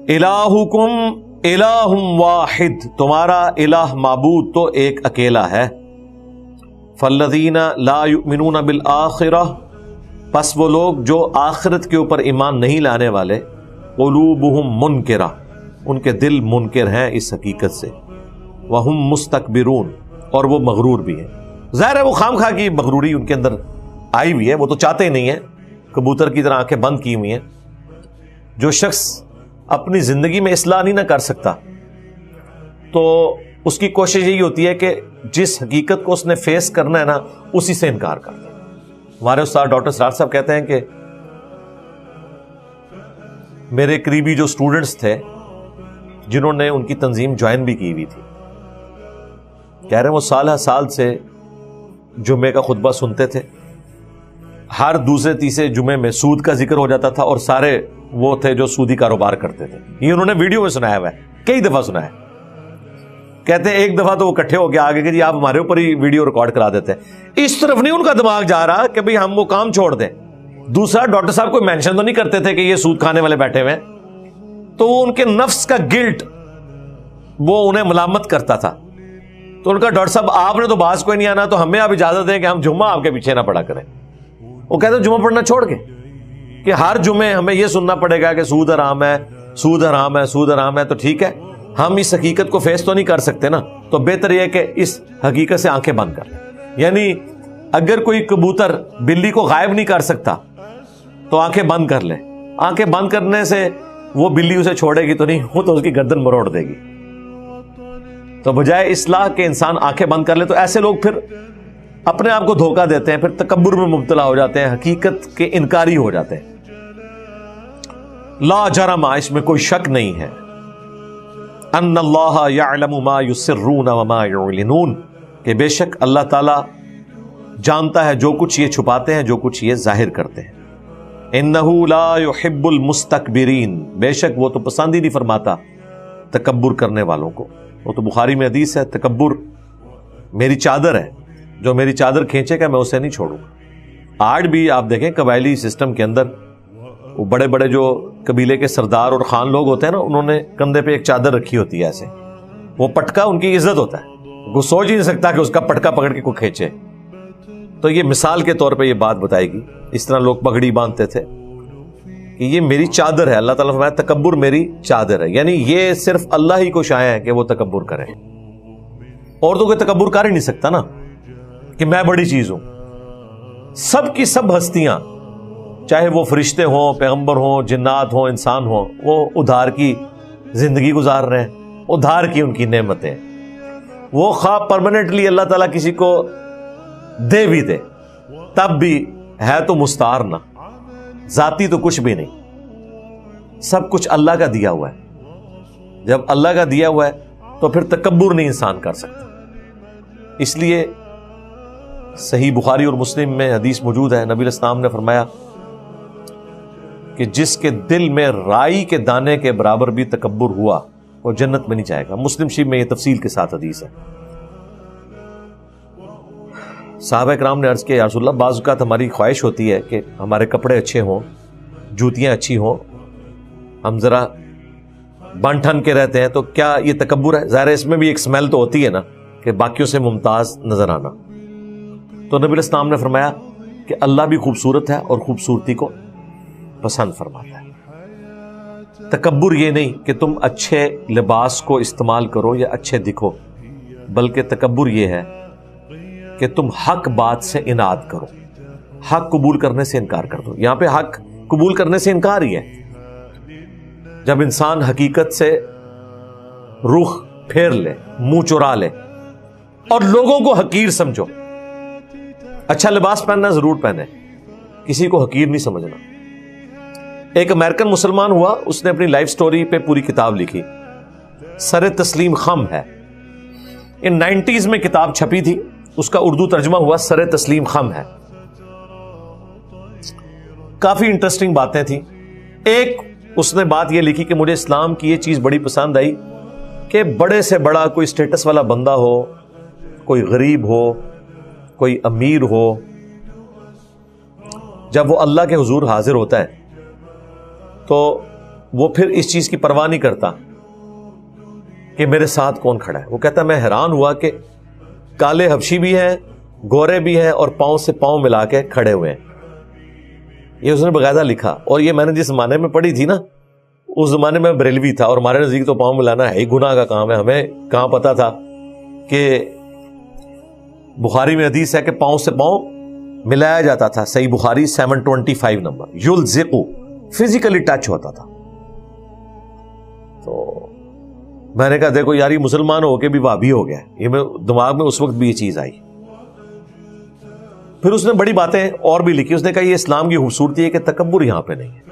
الہکم الہ واحد، تمہارا الہ معبود تو ایک اکیلا ہے. فالذین لا یؤمنون بالآخرہ، پس وہ لوگ جو آخرت کے اوپر ایمان نہیں لانے والے، قلوبہم منکرہ، ان کے دل منکر ہیں اس حقیقت سے، وہم مستکبرون، اور وہ مغرور بھی ہیں. ظاہر ہے وہ خام خواہ کی مغروری ان کے اندر آئی ہوئی ہے، وہ تو چاہتے ہی نہیں ہیں، کبوتر کی طرح آنکھیں بند کی ہوئی ہیں. جو شخص اپنی زندگی میں اصلاح نہیں نہ کر سکتا تو اس کی کوشش یہی ہوتی ہے کہ جس حقیقت کو اس نے فیس کرنا ہے نا اسی سے انکار کرتا ہے. ہمارے استاد ڈاکٹر سرار صاحب کہتے ہیں کہ میرے قریبی جو اسٹوڈنٹس تھے جنہوں نے ان کی تنظیم جوائن بھی کی ہوئی تھی، کہہ رہے ہیں وہ سالہ سال سے جمعے کا خطبہ سنتے تھے، ہر دوسرے تیسرے جمعے میں سود کا ذکر ہو جاتا تھا، اور سارے وہ تھے جو سودی کاروبار کرتے تھے. یہ انہوں نے ویڈیو میں سنایا ہوا ہے، کئی دفعہ سنا ہے. کہتے ہیں ایک دفعہ تو وہ اکٹھے ہو کے آگے کہ جی آپ ہمارے اوپر ہی ویڈیو ریکارڈ کرا دیتے ہیں. اس طرف نہیں ان کا دماغ جا رہا کہ بھئی ہم وہ کام چھوڑ دیں. دوسرا، ڈاکٹر صاحب کوئی مینشن تو نہیں کرتے تھے کہ یہ سود کھانے والے بیٹھے ہوئے ہیں، تو ان کے نفس کا گلٹ وہ انہیں ملامت کرتا تھا. تو ان کا ڈاکٹر صاحب آپ نے تو باز کوئی نہیں آنا، تو ہمیں آپ اجازت دیں کہ ہم جمعہ آپ کے پیچھے نہ پڑا کریں. وہ کہتے ہیں جمعہ پڑھنا چھوڑ کے کہ ہر جمعے ہمیں یہ سننا پڑے گا کہ سود حرام ہے، سود حرام ہے، سود حرام ہے. تو ٹھیک ہے، ہم اس حقیقت کو فیس تو نہیں کر سکتے نا، تو بہتر یہ کہ اس حقیقت سے آنکھیں بند کر. یعنی اگر کوئی کبوتر بلی کو غائب نہیں کر سکتا تو آنکھیں بند کر لے. آنکھیں بند کرنے سے وہ بلی اسے چھوڑے گی تو نہیں، وہ تو اس کی گردن مروڑ دے گی. تو بجائے اصلاح کے انسان آنکھیں بند کر لے. تو ایسے لوگ پھر اپنے آپ کو دھوکہ دیتے ہیں، پھر تکبر میں مبتلا ہو جاتے ہیں، حقیقت کے انکاری ہو جاتے ہیں. لا جرم، اس میں کوئی شک نہیں ہے، ان اللہ یعلم ما یسرون وما یعلنون، کہ بے شک اللہ تعالی جانتا ہے جو کچھ یہ چھپاتے ہیں، جو کچھ یہ ظاہر کرتے ہیں. انہ لا یحب المستکبرین، بے شک وہ تو پسند ہی نہیں فرماتا تکبر کرنے والوں کو. وہ تو بخاری میں حدیث ہے، تکبر میری چادر ہے، جو میری چادر کھینچے گا میں اسے نہیں چھوڑوں گا. آج بھی آپ دیکھیں قبائلی سسٹم کے اندر وہ بڑے بڑے جو قبیلے کے سردار اور خان لوگ ہوتے ہیں نا، انہوں نے کندھے پہ ایک چادر رکھی ہوتی ہے ایسے، وہ پٹکا ان کی عزت ہوتا ہے، وہ سوچ ہی نہیں سکتا کہ اس کا پٹکا پکڑ کے کوئی کھینچے. تو یہ مثال کے طور پہ یہ بات بتائے گی. اس طرح لوگ پگڑی باندھتے تھے کہ یہ میری چادر ہے. اللہ تعالیٰ فرمایا تکبر میری چادر ہے، یعنی یہ صرف اللہ ہی کو شائع ہے کہ وہ تکبر کرے. اور تو کوئی تکبر کر ہی نہیں سکتا نا کہ میں بڑی چیز ہوں. سب کی سب ہستیاں، چاہے وہ فرشتے ہوں، پیغمبر ہوں، جنات ہوں، انسان ہوں، وہ ادھار کی زندگی گزار رہے ہیں، ادھار کی ان کی نعمتیں. وہ خواہ پرماننٹلی اللہ تعالیٰ کسی کو دے بھی دے تب بھی ہے تو مستعار نہ، ذاتی تو کچھ بھی نہیں، سب کچھ اللہ کا دیا ہوا ہے. جب اللہ کا دیا ہوا ہے تو پھر تکبر نہیں انسان کر سکتا. اس لیے صحیح بخاری اور مسلم میں حدیث موجود ہے، نبی علیہ السلام نے فرمایا کہ جس کے دل میں رائی کے دانے کے برابر بھی تکبر ہوا وہ جنت میں نہیں جائے گا. مسلم شریف میں یہ تفصیل کے ساتھ حدیث ہے. صحابہ کرام نے عرض کیا یا رسول اللہ، بعض اوقات ہماری خواہش ہوتی ہے کہ ہمارے کپڑے اچھے ہوں، جوتیاں اچھی ہوں، ہم ذرا بن ٹھن کے رہتے ہیں، تو کیا یہ تکبر ہے؟ ظاہر ہے اس میں بھی ایک سمیل تو ہوتی ہے نا کہ باقیوں سے ممتاز نظر آنا. تو نبی علیہ السلام نے فرمایا کہ اللہ بھی خوبصورت ہے اور خوبصورتی کو پسند فرماتا ہے. تکبر یہ نہیں کہ تم اچھے لباس کو استعمال کرو یا اچھے دکھو، بلکہ تکبر یہ ہے کہ تم حق بات سے اناد کرو، حق قبول کرنے سے انکار کر دو. یہاں پہ حق قبول کرنے سے انکار ہی ہے. جب انسان حقیقت سے رخ پھیر لے، منہ چرا لے اور لوگوں کو حقیر سمجھو. اچھا لباس پہننا ضرور پہنے، کسی کو حقیر نہیں سمجھنا. ایک امریکن مسلمان ہوا، اس نے اپنی لائف سٹوری پہ پوری کتاب لکھی، سر تسلیم خم ہے. ان 90s میں کتاب چھپی تھی، اس کا اردو ترجمہ ہوا سر تسلیم خم ہے. کافی انٹرسٹنگ باتیں تھیں. ایک اس نے بات یہ لکھی کہ مجھے اسلام کی یہ چیز بڑی پسند آئی کہ بڑے سے بڑا کوئی سٹیٹس والا بندہ ہو، کوئی غریب ہو، کوئی امیر ہو، جب وہ اللہ کے حضور حاضر ہوتا ہے تو وہ پھر اس چیز کی پرواہ نہیں کرتا کہ میرے ساتھ کون کھڑا ہے. وہ کہتا ہے میں حیران ہوا کہ کالے حبشی بھی ہیں، گورے بھی ہیں، اور پاؤں سے پاؤں ملا کے کھڑے ہوئے ہیں. یہ اس نے باقاعدہ لکھا. اور یہ میں نے جس زمانے میں پڑھی تھی نا، اس زمانے میں بریلوی تھا، اور ہمارے نزدیک تو پاؤں ملانا ہے ہی گناہ کا کام ہے. ہمیں کہاں پتا تھا کہ بخاری میں حدیث ہے کہ پاؤں سے پاؤں ملایا جاتا تھا. صحیح بخاری 725 نمبر. یلزقو، فزیکلی ٹچ ہوتا تھا. تو میں نے کہا دیکھو یار، یہ مسلمان ہو کے بھی وہابی ہو گیا. یہ میں دماغ میں اس وقت بھی یہ چیز آئی. پھر اس نے بڑی باتیں اور بھی لکھی. اس نے کہا یہ اسلام کی خوبصورتی ہے کہ تکبر یہاں پہ نہیں ہے.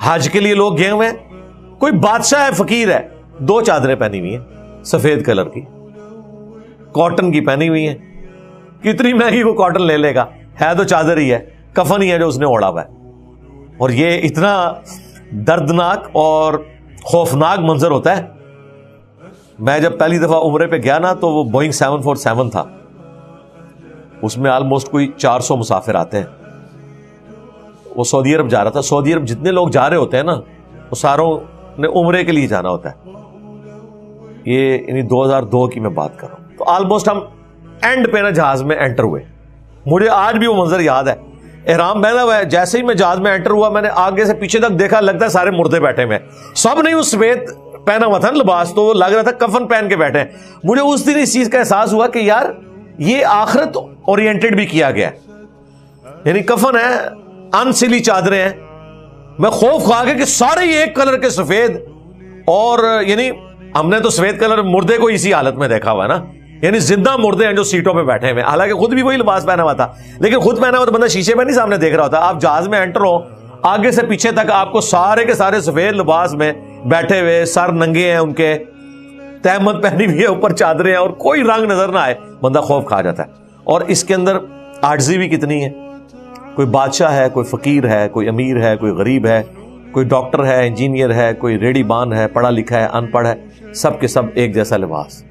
حج کے لیے لوگ گئے ہوئے ہیں، کوئی بادشاہ ہے، فقیر ہے، 2 چادریں پہنی ہوئی ہیں سفید کلر کی، کاٹن کی پہنی ہوئی ہیں. کتنی مہنگی وہ کاٹن لے لے گا، ہے تو چادر ہی ہے، کفن ہی ہے جو اس نے اوڑا ہوا ہے. اور یہ اتنا دردناک اور خوفناک منظر ہوتا ہے. میں جب پہلی دفعہ عمرے پہ گیا نا، تو وہ بوئنگ 747 تھا، اس میں آلموسٹ کوئی 400 مسافر آتے ہیں. وہ سعودی عرب جا رہا تھا. سعودی عرب جتنے لوگ جا رہے ہوتے ہیں نا، وہ ساروں نے عمرے کے لیے جانا ہوتا ہے. یہ یعنی 2002 کی میں بات کر رہا ہوں. تو آلموسٹ ہم اینڈ پہ نا جہاز میں انٹر ہوئے. مجھے آج بھی وہ منظر یاد ہے. احرام پہنا ہوا ہے، جیسے ہی میں جہاز میں انٹر ہوا، میں نے آگے سے پیچھے تک دیکھا، لگتا ہے سارے مردے بیٹھے ہوئے. سب نے وہ سفید پہنا ہوا تھا لباس، تو لگ رہا تھا کفن پہن کے بیٹھے. مجھے اس دن اس چیز کا احساس ہوا کہ یار یہ آخرت اورینٹڈ بھی کیا گیا. یعنی کفن ہے، انسلی چادریں ہیں. میں خوف کھا گیا کہ سارے ایک کلر کے سفید. اور یعنی ہم نے تو سفید کلر مردے کو اسی حالت میں دیکھا ہوا ہے نا، یعنی زندہ مردے ہیں جو سیٹوں پہ بیٹھے ہوئے. حالانکہ خود بھی وہی لباس پہنا ہوا تھا، لیکن خود پہنا ہوا تو بندہ شیشے پہ نہیں سامنے دیکھ رہا ہوتا. آپ جہاز میں انٹر ہو، آگے سے پیچھے تک آپ کو سارے کے سارے سفید لباس میں بیٹھے ہوئے، سر ننگے ہیں ان کے، تہمت پہنی ہوئی ہے، اوپر چادریں ہیں، اور کوئی رنگ نظر نہ آئے، بندہ خوف کھا جاتا ہے. اور اس کے اندر عاجزی بھی کتنی ہے. کوئی بادشاہ ہے، کوئی فقیر ہے، کوئی امیر ہے، کوئی غریب ہے، کوئی ڈاکٹر ہے، انجینئر ہے، کوئی ریڈی بان ہے، پڑھا لکھا ہے، ان پڑھ ہے، سب کے سب ایک جیسا لباس.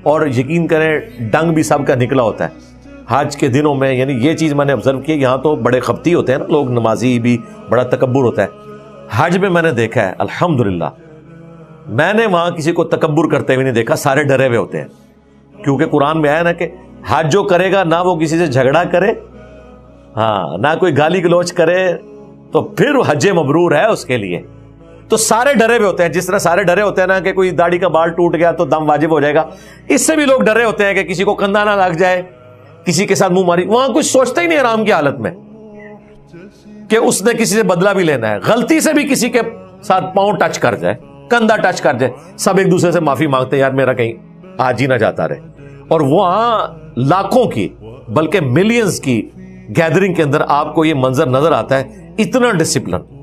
اور یقین کریں ڈنگ بھی سب کا نکلا ہوتا ہے حج کے دنوں میں. یعنی یہ چیز میں نے آبزرو کی. یہاں تو بڑے خبتی ہوتے ہیں نا لوگ، نمازی بھی، بڑا تکبر ہوتا ہے. حج میں میں نے دیکھا ہے الحمدللہ، میں نے وہاں کسی کو تکبر کرتے ہوئے نہیں دیکھا. سارے ڈرے ہوئے ہوتے ہیں، کیونکہ قرآن میں آیا نا کہ حج جو کرے گا نہ وہ کسی سے جھگڑا کرے، ہاں، نہ کوئی گالی گلوچ کرے، تو پھر حج مبرور ہے اس کے لیے. تو سارے ڈرے ہوئے ہوتے ہیں. جس طرح سارے ڈرے ہوتے ہیں نا کہ کوئی داڑھی کا بال ٹوٹ گیا تو دم واجب ہو جائے گا، اس سے بھی لوگ ڈرے ہوتے ہیں کہ کسی کو کندھا نہ لگ جائے، کسی کے ساتھ منہ ماری. وہاں کچھ سوچتا ہی نہیں حرام کی حالت میں کہ اس نے کسی سے بدلہ بھی لینا ہے. غلطی سے بھی کسی کے ساتھ پاؤں ٹچ کر جائے، کندھا ٹچ کر جائے، سب ایک دوسرے سے معافی مانگتے ہیں، یار میرا کہیں آج ہی نہ جاتا رہے. اور وہاں لاکھوں کی بلکہ ملینز کی گیدرنگ کے اندر آپ کو یہ منظر نظر آتا ہے. اتنا ڈسپلن.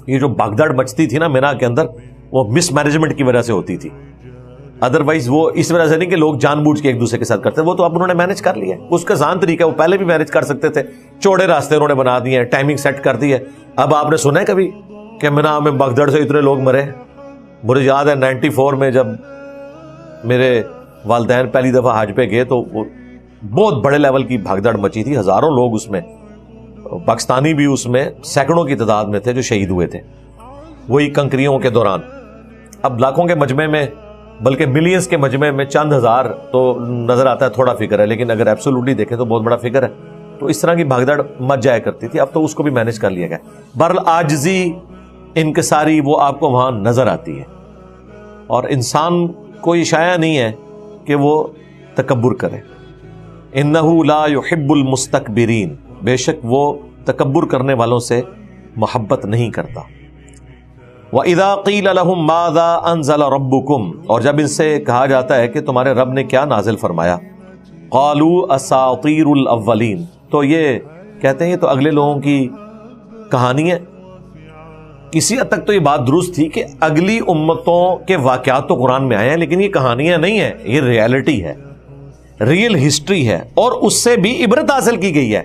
یہ جو بھگدڑ مچتی تھی نا مینا کے اندر، وہ مس مینجمنٹ کی وجہ سے ہوتی تھی. ادروائز وہ اس وجہ سے نہیں کہ لوگ جان بوجھ کے ایک دوسرے کے ساتھ کرتے، وہ تو اب انہوں نے مینج کر لیا. اس کا آسان طریقہ ہے، وہ پہلے بھی مینج کر سکتے تھے. چوڑے راستے انہوں نے بنا دیے، ٹائمنگ سیٹ کر دی ہے. اب آپ نے سنا ہے کبھی کہ مینا میں بھگدڑ سے اتنے لوگ مرے؟ مجھے یاد ہے 94 میں جب میرے والدین پہلی دفعہ حج پہ گئے تو وہ بہت بڑے لیول کی بھگدڑ مچی تھی. ہزاروں لوگ اس میں، پاکستانی بھی اس میں سینکڑوں کی تعداد میں تھے جو شہید ہوئے تھے وہی کنکریوں کے دوران. اب لاکھوں کے مجمع میں بلکہ ملینز کے مجمع میں چند ہزار تو نظر آتا ہے تھوڑا فگر ہے، لیکن اگر ایبسولوٹلی دیکھیں تو بہت بڑا فگر ہے. تو اس طرح کی بھگدڑ مچ جایا کرتی تھی. اب تو اس کو بھی مینج کر لیا گیا. بہرحال عاجزی، انکساری وہ آپ کو وہاں نظر آتی ہے. اور انسان کوئی شایع نہیں ہے کہ وہ تکبر کرے. انہ لا يحب المستکبرین، بے شک وہ تکبر کرنے والوں سے محبت نہیں کرتا. وَإِذَا قِيلَ لَهُمْ مَاذَا أَنزَلَ رَبُّكُمْ، اور جب ان سے کہا جاتا ہے کہ تمہارے رب نے کیا نازل فرمایا، قَالُوا أَسَاطِيرُ الْأَوَّلِينَ، تو یہ کہتے ہیں یہ تو اگلے لوگوں کی کہانی ہے. کسی حد تک تو یہ بات درست تھی کہ اگلی امتوں کے واقعات تو قرآن میں آئے ہیں، لیکن یہ کہانیاں نہیں ہیں، یہ ریالٹی ہے، ریئل ہسٹری ہے، اور اس سے بھی عبرت حاصل کی گئی ہے.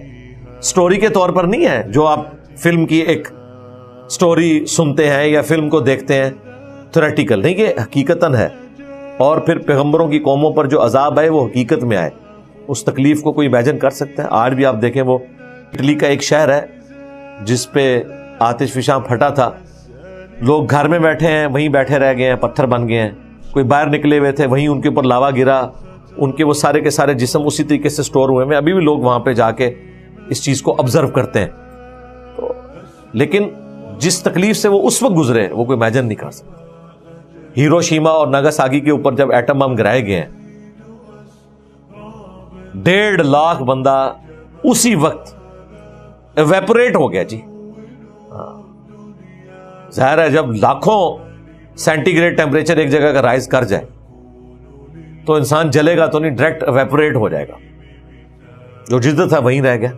سٹوری کے طور پر نہیں ہے جو آپ فلم کی ایک سٹوری سنتے ہیں یا فلم کو دیکھتے ہیں تھیوریٹیکل نہیں، کہ حقیقتاً ہے. اور پھر پیغمبروں کی قوموں پر جو عذاب آئے وہ حقیقت میں آئے، اس تکلیف کو کوئی امیجن کر سکتا ہے؟ آج بھی آپ دیکھیں، وہ اٹلی کا ایک شہر ہے جس پہ آتش فشاں پھٹا تھا، لوگ گھر میں بیٹھے ہیں، وہیں بیٹھے رہ گئے ہیں، پتھر بن گئے ہیں، کوئی باہر نکلے ہوئے تھے، وہیں ان کے اوپر لاوا گرا، ان کے وہ سارے کے سارے جسم اسی طریقے سے سٹور ہوئے ہیں۔ ابھی بھی لوگ وہاں پہ جا کے اس چیز کو آبزرو کرتے ہیں، لیکن جس تکلیف سے وہ اس وقت گزرے وہ کوئی امیجن نہیں کر سکتا۔ ہیروشیما اور ناگاساکی کے اوپر جب ایٹم بم گرائے گئے ہیں، 1.5 لاکھ بندہ اسی وقت ایویپوریٹ ہو گیا جی۔ ظاہر ہے جب لاکھوں سینٹی گریڈ ٹیمپریچر ایک جگہ کا رائز کر جائے تو انسان جلے گا تو نہیں، ڈائریکٹ ایویپوریٹ ہو جائے گا، جو جدت ہے وہیں رہ گیا۔